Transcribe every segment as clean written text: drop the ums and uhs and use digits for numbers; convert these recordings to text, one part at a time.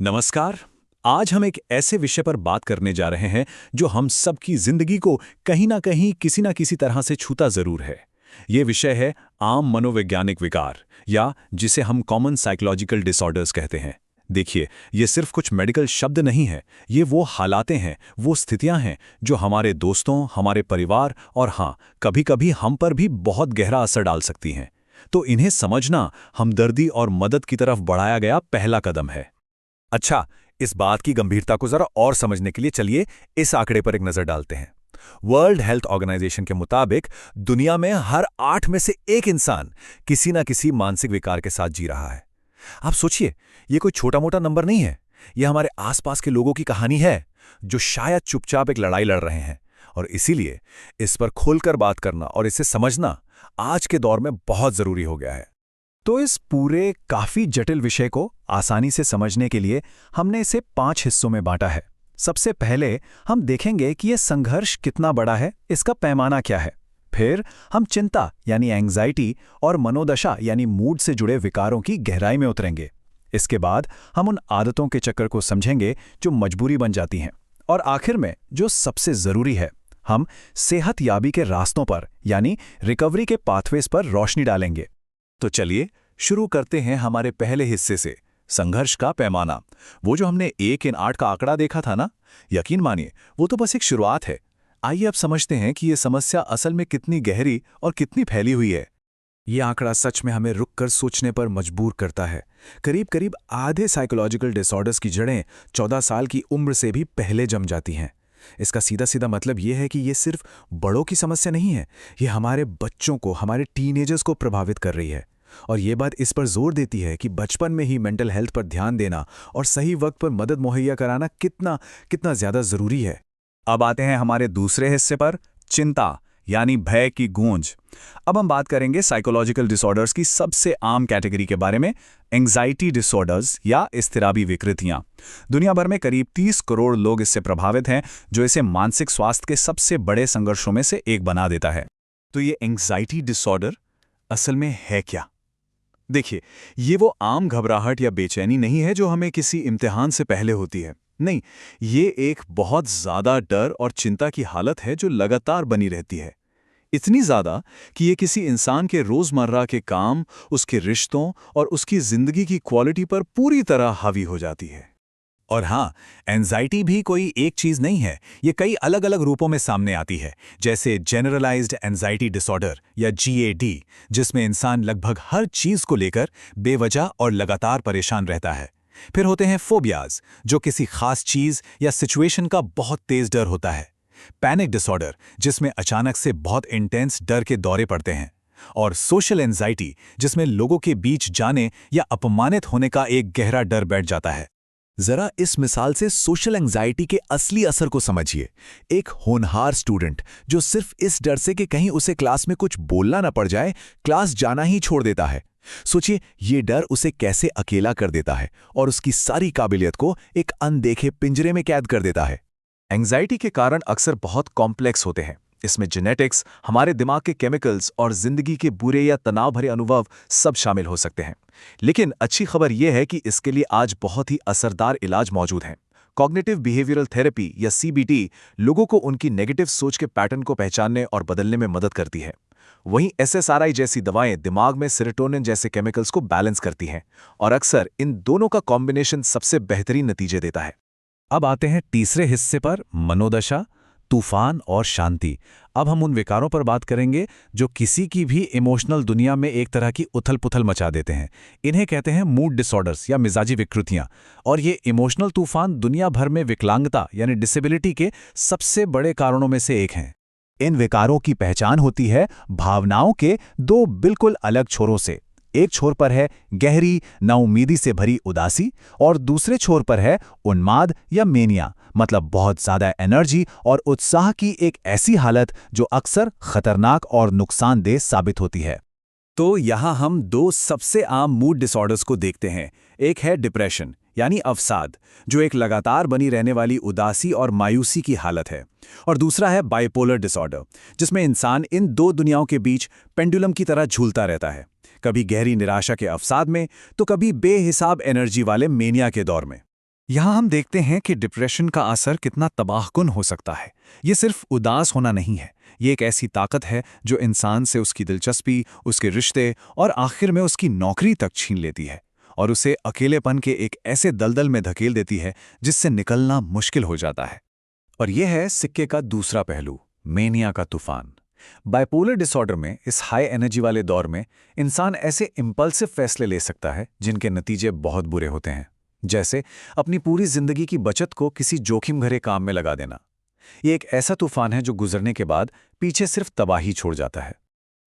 नमस्कार। आज हम एक ऐसे विषय पर बात करने जा रहे हैं जो हम सबकी जिंदगी को कहीं ना किसी तरह से छूता जरूर है। ये विषय है आम मनोवैज्ञानिक विकार, या जिसे हम कॉमन साइकोलॉजिकल डिसऑर्डर्स कहते हैं। देखिए, ये सिर्फ कुछ मेडिकल शब्द नहीं है, ये वो हालातें हैं, वो स्थितियां हैं जो हमारे दोस्तों, हमारे परिवार और हाँ, कभी-कभी हम पर भी बहुत गहरा असर डाल सकती हैं। तो इन्हें समझना हमदर्दी और मदद की तरफ बढ़ाया गया पहला कदम है। अच्छा, इस बात की गंभीरता को जरा और समझने के लिए चलिए इस आंकड़े पर एक नजर डालते हैं। वर्ल्ड हेल्थ ऑर्गेनाइजेशन के मुताबिक दुनिया में हर 8 में से एक इंसान किसी न किसी मानसिक विकार के साथ जी रहा है। आप सोचिए, ये कोई छोटा मोटा नंबर नहीं है। यह हमारे आसपास के लोगों की कहानी है जो शायद चुपचाप एक लड़ाई लड़ रहे हैं। और इसीलिए इस पर खुलकर बात करना और इसे समझना आज के दौर में बहुत जरूरी हो गया है। तो इस पूरे काफी जटिल विषय को आसानी से समझने के लिए हमने इसे 5 हिस्सों में बांटा है। सबसे पहले हम देखेंगे कि यह संघर्ष कितना बड़ा है, इसका पैमाना क्या है। फिर हम चिंता यानी एंग्जाइटी और मनोदशा यानी मूड से जुड़े विकारों की गहराई में उतरेंगे। इसके बाद हम उन आदतों के चक्कर को समझेंगे जो मजबूरी बन जाती हैं। और आखिर में जो सबसे जरूरी है, हम सेहतयाबी के रास्तों पर यानी रिकवरी के पाथवेज पर रोशनी डालेंगे। तो चलिए शुरू करते हैं हमारे पहले हिस्से से, संघर्ष का पैमाना। वो जो हमने 1 इन 8 का आंकड़ा देखा था ना, यकीन मानिए वो तो बस एक शुरुआत है। आइए अब समझते हैं कि ये समस्या असल में कितनी गहरी और कितनी फैली हुई है। ये आंकड़ा सच में हमें रुककर सोचने पर मजबूर करता है। करीब करीब आधे साइकोलॉजिकल डिसऑर्डर्स की जड़ें 14 साल की उम्र से भी पहले जम जाती हैं। इसका सीधा सीधा मतलब ये है कि ये सिर्फ बड़ों की समस्या नहीं है, ये हमारे बच्चों को, हमारे टीनेजर्स को प्रभावित कर रही है। और ये बात इस पर जोर देती है कि बचपन में ही मेंटल हेल्थ पर ध्यान देना और सही वक्त पर मदद मुहैया कराना कितना कितना ज्यादा जरूरी है। अब आते हैं हमारे दूसरे हिस्से पर, चिंता यानी भय की गूंज। अब हम बात करेंगे साइकोलॉजिकल डिसऑर्डर्स की सबसे आम कैटेगरी के बारे में, एंग्जाइटी डिसऑर्डर्स या इज़्तिराबी विकृतियां। दुनिया भर में करीब 30 करोड़ लोग इससे प्रभावित हैं, जो इसे मानसिक स्वास्थ्य के सबसे बड़े संघर्षों में से एक बना देता है। तो ये एंग्जाइटी डिसऑर्डर असल में है क्या? देखिए, ये वो आम घबराहट या बेचैनी नहीं है जो हमें किसी इम्तिहान से पहले होती है। नहीं, ये एक बहुत ज्यादा डर और चिंता की हालत है जो लगातार बनी रहती है। इतनी ज्यादा कि ये किसी इंसान के रोजमर्रा के काम, उसके रिश्तों और उसकी जिंदगी की क्वालिटी पर पूरी तरह हावी हो जाती है। और हाँ, एंजाइटी भी कोई एक चीज नहीं है, ये कई अलग अलग रूपों में सामने आती है। जैसे जनरलाइज्ड एंजाइटी डिसऑर्डर या जीएडी, जिसमें इंसान लगभग हर चीज को लेकर बेवजह और लगातार परेशान रहता है। फिर होते हैं फोबियाज, जो किसी खास चीज या सिचुएशन का बहुत तेज डर होता है। पैनिक डिसऑर्डर, जिसमें अचानक से बहुत इंटेंस डर के दौरे पड़ते हैं। और सोशल एंजाइटी, जिसमें लोगों के बीच जाने या अपमानित होने का एक गहरा डर बैठ जाता है। जरा इस मिसाल से सोशल एंजाइटी के असली असर को समझिए। एक होनहार स्टूडेंट जो सिर्फ इस डर से कि कहीं उसे क्लास में कुछ बोलना न पड़ जाए, क्लास जाना ही छोड़ देता है। सोचिए, ये डर उसे कैसे अकेला कर देता है और उसकी सारी काबिलियत को एक अनदेखे पिंजरे में कैद कर देता है। एंजाइटी के कारण अक्सर बहुत कॉम्प्लेक्स होते हैं। इसमें जेनेटिक्स, हमारे दिमाग के केमिकल्स और जिंदगी के बुरे या तनाव भरे अनुभव सब शामिल हो सकते हैं। लेकिन अच्छी खबर यह है कि इसके लिए आज बहुत ही असरदार इलाज मौजूद हैं। कॉग्निटिव बिहेवियरल थेरेपी या सीबीटी लोगों को उनकी नेगेटिव सोच के पैटर्न को पहचानने और बदलने में मदद करती है। वहीं एसएसआरआई जैसी दवाएं दिमाग में सेरोटोनिन जैसे केमिकल्स को बैलेंस करती हैं, और अक्सर इन दोनों का कॉम्बिनेशन सबसे बेहतरीन नतीजे देता है। अब आते हैं तीसरे हिस्से पर, मनोदशा, तूफान और शांति। अब हम उन विकारों पर बात करेंगे जो किसी की भी इमोशनल दुनिया में एक तरह की उथल-पुथल मचा देते हैं। इन्हें कहते हैं मूड डिसऑर्डर्स या मिजाजी विकृतियां। और ये इमोशनल तूफान दुनिया भर में विकलांगता यानी डिसेबिलिटी के सबसे बड़े कारणों में से एक हैं। इन विकारों की पहचान होती है भावनाओं के 2 बिल्कुल अलग छोरों से। एक छोर पर है गहरी, नाउमीदी से भरी उदासी, और दूसरे छोर पर है उन्माद या मेनिया, मतलब बहुत ज्यादा एनर्जी और उत्साह की एक ऐसी हालत जो अक्सर खतरनाक और नुकसानदेह साबित होती है। तो यहाँ हम 2 सबसे आम मूड डिसऑर्डर्स को देखते हैं। एक है डिप्रेशन यानी अवसाद, जो एक लगातार बनी रहने वाली उदासी और मायूसी की हालत है। और दूसरा है बाइपोलर डिसऑर्डर, जिसमें इंसान इन 2 दुनियाओं के बीच पेंडुलम की तरह झूलता रहता है, कभी गहरी निराशा के अवसाद में तो कभी बेहिसाब एनर्जी वाले मेनिया के दौर में। यहाँ हम देखते हैं कि डिप्रेशन का असर कितना तबाहकुन हो सकता है। ये सिर्फ उदास होना नहीं है, ये एक ऐसी ताकत है जो इंसान से उसकी दिलचस्पी, उसके रिश्ते और आखिर में उसकी नौकरी तक छीन लेती है और उसे अकेलेपन के एक ऐसे दलदल में धकेल देती है जिससे निकलना मुश्किल हो जाता है। और यह है सिक्के का दूसरा पहलू, मेनिया का तूफान। बाइपोलर डिसऑर्डर में, इस हाई एनर्जी वाले दौर में, इंसान ऐसे इम्पल्सिव फैसले ले सकता है जिनके नतीजे बहुत बुरे होते हैं। जैसे अपनी पूरी जिंदगी की बचत को किसी जोखिम भरे काम में लगा देना। ये एक ऐसा तूफान है जो गुजरने के बाद पीछे सिर्फ तबाही छोड़ जाता है।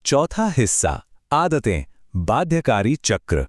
चौथा हिस्सा, आदतें, बाध्यकारी चक्र।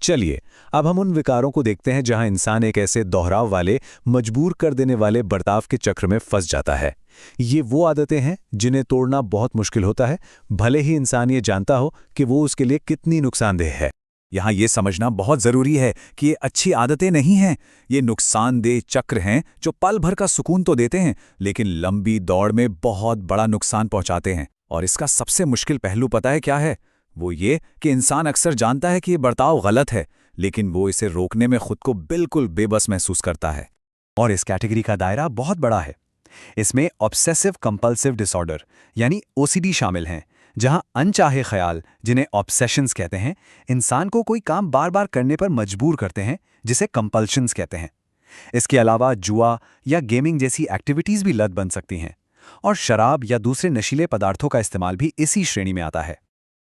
चलिए अब हम उन विकारों को देखते हैं जहां इंसान एक ऐसे दोहराव वाले, मजबूर कर देने वाले बर्ताव के चक्र में फंस जाता है। ये वो आदतें हैं जिन्हें तोड़ना बहुत मुश्किल होता है, भले ही इंसान ये जानता हो कि वो उसके लिए कितनी नुकसानदेह है। यहाँ ये समझना बहुत ज़रूरी है कि ये अच्छी आदतें नहीं हैं, ये नुकसानदेह चक्र हैं जो पल भर का सुकून तो देते हैं लेकिन लंबी दौड़ में बहुत बड़ा नुकसान पहुंचाते हैं। और इसका सबसे मुश्किल पहलू पता है क्या है? वो ये कि इंसान अक्सर जानता है कि ये बर्ताव गलत है, लेकिन वो इसे रोकने में खुद को बिल्कुल बेबस महसूस करता है। और इस कैटेगरी का दायरा बहुत बड़ा है। इसमें ऑब्सेसिव कंपल्सिव डिसऑर्डर यानी ओसीडी शामिल हैं, जहां अनचाहे ख्याल, जिन्हें ऑब्सेशंस कहते हैं, इंसान को कोई काम बार बार करने पर मजबूर करते हैं, जिसे कंपल्शंस कहते हैं। इसके अलावा जुआ या गेमिंग जैसी एक्टिविटीज भी लत बन सकती हैं, और शराब या दूसरे नशीले पदार्थों का इस्तेमाल भी इसी श्रेणी में आता है।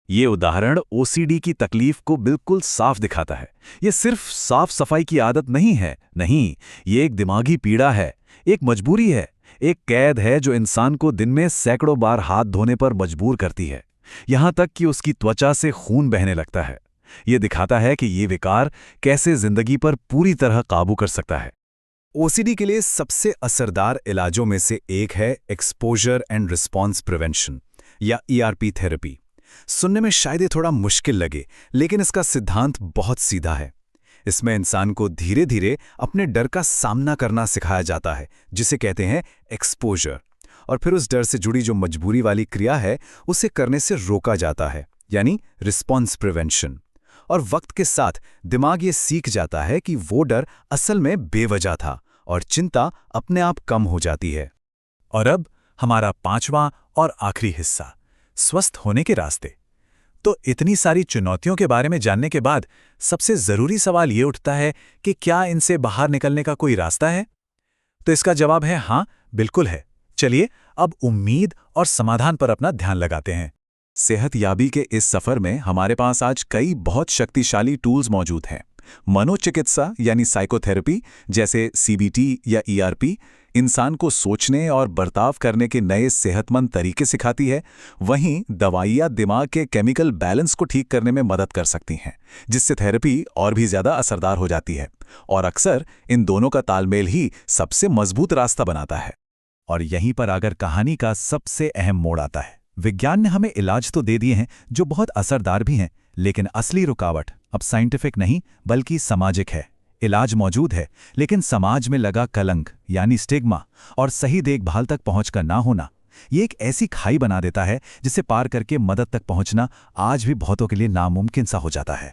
ये उदाहरण ओसीडी की तकलीफ को बिल्कुल साफ दिखाता है। ये सिर्फ साफ सफाई की आदत नहीं है, नहीं, ये एक दिमागी पीड़ा है, एक मजबूरी है, एक कैद है जो इंसान को दिन में सैकड़ों बार हाथ धोने पर मजबूर करती है, यहां तक कि उसकी त्वचा से खून बहने लगता है। ये दिखाता है कि ये विकार कैसे जिंदगी पर पूरी तरह काबू कर सकता है। ओसीडी के लिए सबसे असरदार इलाजों में से एक है एक्सपोजर एंड रिस्पॉन्स प्रिवेंशन या ईआरपी थेरेपी। सुनने में शायद ये थोड़ा मुश्किल लगे, लेकिन इसका सिद्धांत बहुत सीधा है। इसमें इंसान को धीरे धीरे अपने डर का सामना करना सिखाया जाता है, जिसे कहते हैं एक्सपोजर, और फिर उस डर से जुड़ी जो मजबूरी वाली क्रिया है उसे करने से रोका जाता है, यानी रिस्पॉन्स प्रिवेंशन। और वक्त के साथ दिमाग ये सीख जाता है कि वो डर असल में बेवजह था और चिंता अपने आप कम हो जाती है। और अब हमारा पांचवां और आखिरी हिस्सा, स्वस्थ होने के रास्ते। तो इतनी सारी चुनौतियों के बारे में जानने के बाद सबसे जरूरी सवाल ये उठता है कि क्या इनसे बाहर निकलने का कोई रास्ता है? तो इसका जवाब है हाँ, बिल्कुल है। चलिए अब उम्मीद और समाधान पर अपना ध्यान लगाते हैं। सेहतयाबी के इस सफर में हमारे पास आज कई बहुत शक्तिशाली टूल्स मौजूद हैं। मनोचिकित्सा यानी साइकोथेरेपी जैसे सीबीटी या ईआरपी इंसान को सोचने और बर्ताव करने के नए सेहतमंद तरीके सिखाती है। वहीं दवाइयाँ दिमाग के केमिकल बैलेंस को ठीक करने में मदद कर सकती हैं, जिससे थेरेपी और भी ज़्यादा असरदार हो जाती है। और अक्सर इन दोनों का तालमेल ही सबसे मजबूत रास्ता बनाता है। और यहीं पर आकर कहानी का सबसे अहम मोड़ आता है। विज्ञान ने हमें इलाज तो दे दिए हैं जो बहुत असरदार भी हैं, लेकिन असली रुकावट अब साइंटिफिक नहीं बल्कि सामाजिक है। इलाज मौजूद है, लेकिन समाज में लगा कलंक यानी स्टिग्मा और सही देखभाल तक पहुंच का ना होना, ये एक ऐसी खाई बना देता है जिसे पार करके मदद तक पहुंचना आज भी बहुतों के लिए नामुमकिन सा हो जाता है।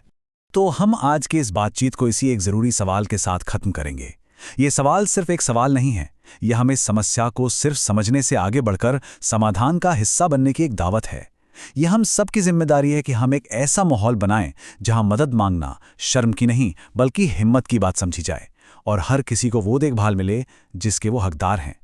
तो हम आज के इस बातचीत को इसी एक जरूरी सवाल के साथ खत्म करेंगे। ये सवाल सिर्फ एक सवाल नहीं है, यह हमें समस्या को सिर्फ समझने से आगे बढ़कर समाधान का हिस्सा बनने की एक दावत है। यह हम सब की जिम्मेदारी है कि हम एक ऐसा माहौल बनाएं जहां मदद मांगना शर्म की नहीं बल्कि हिम्मत की बात समझी जाए और हर किसी को वो देखभाल मिले जिसके वो हकदार हैं।